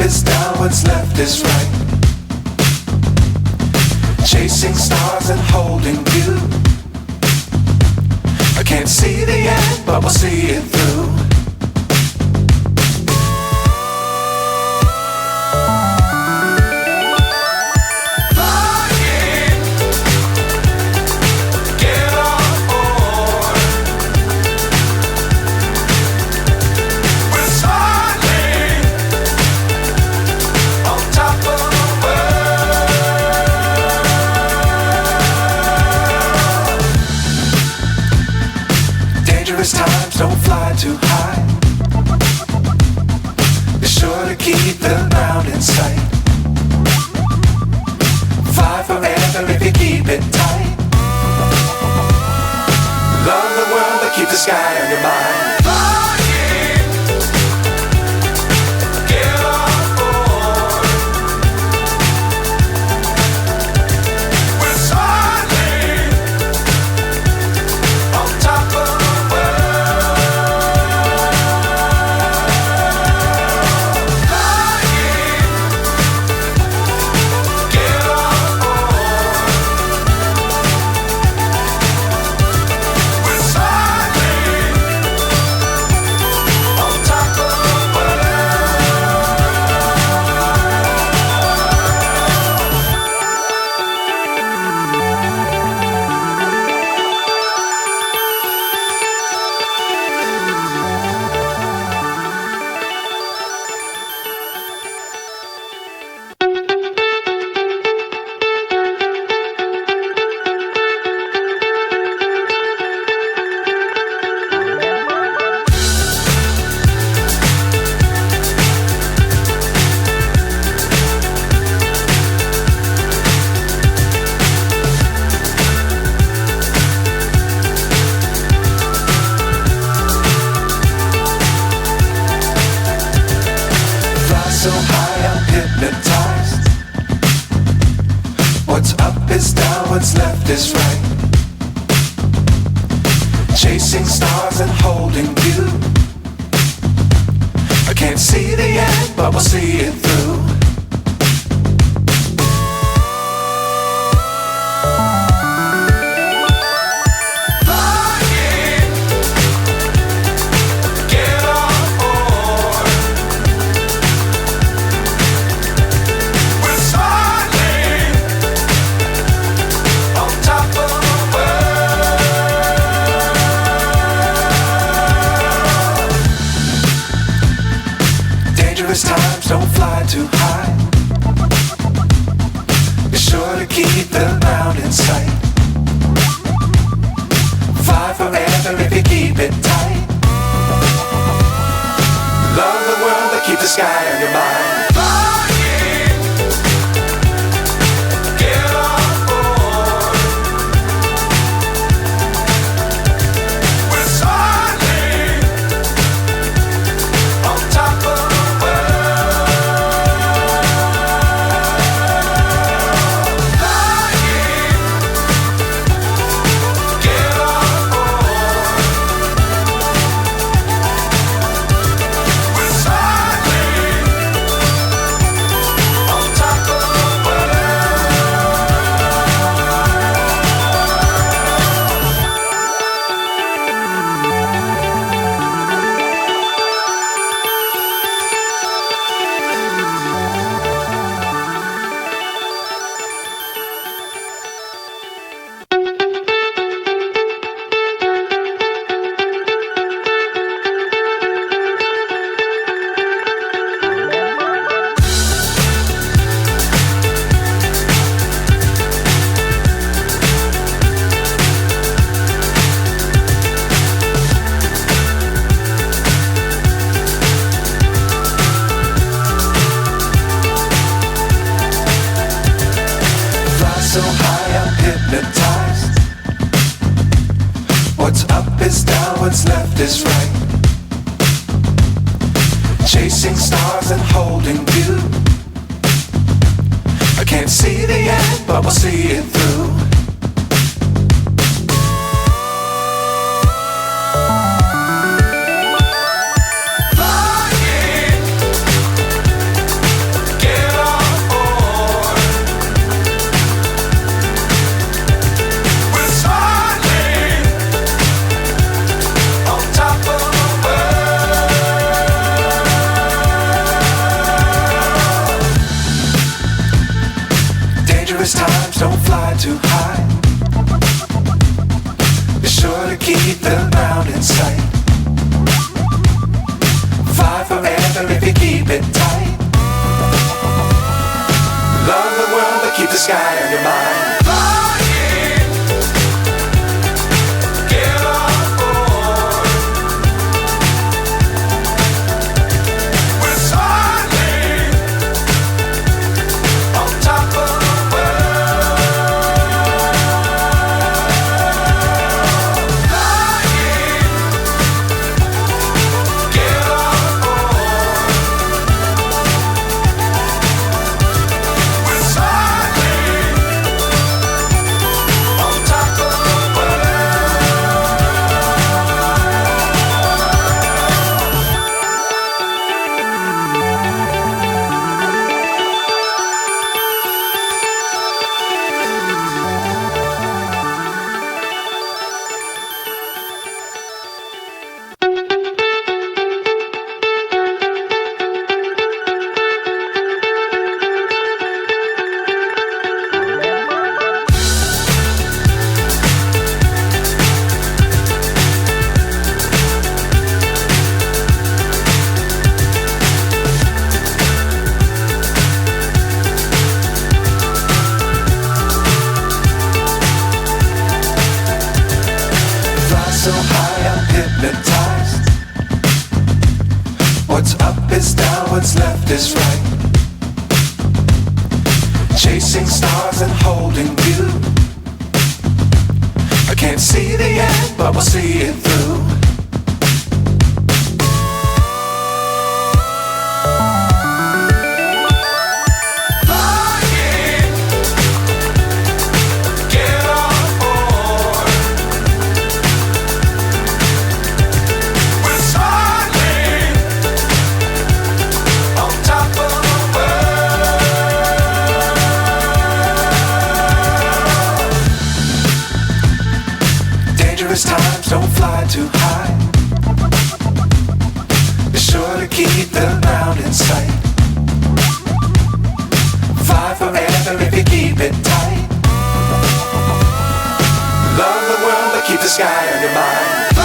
is down, what's left is right. Chasing stars and holding you. I can't see the end, but we'll see it through. Times don't fly too high. Be sure to keep the ground in sight. Fly forever if you keep it tight. Love the world but keep the sky on your mind. So high I'm hypnotized. What's up is down, what's left is right. Chasing stars and holding you. I can't see the end, but we'll see it through. Times don't fly too high. Be sure to keep the ground in sight. Fly forever if you keep it tight. Love the world but keep the sky on your mind. So high I'm hypnotized. What's up is down, what's left is right. Chasing stars and holding you. I can't see the end, but we'll see it through. you keep it tight. Love the world, but keep the sky on your mind. Flying, get on board. We're soaring on top of the world. Flying, get on board. We're soaring on top of the so high, I'm hypnotized. What's up is down, what's left is right. Chasing stars and holding you. I can't see the end, but we'll see it through. Flying, get on board. We're soaring on top of the world. Dangerous times, don't fly too high. Be sure to keep the ground in sight. Fly forever if you keep it tight. Love the world, but keep the sky on your mind.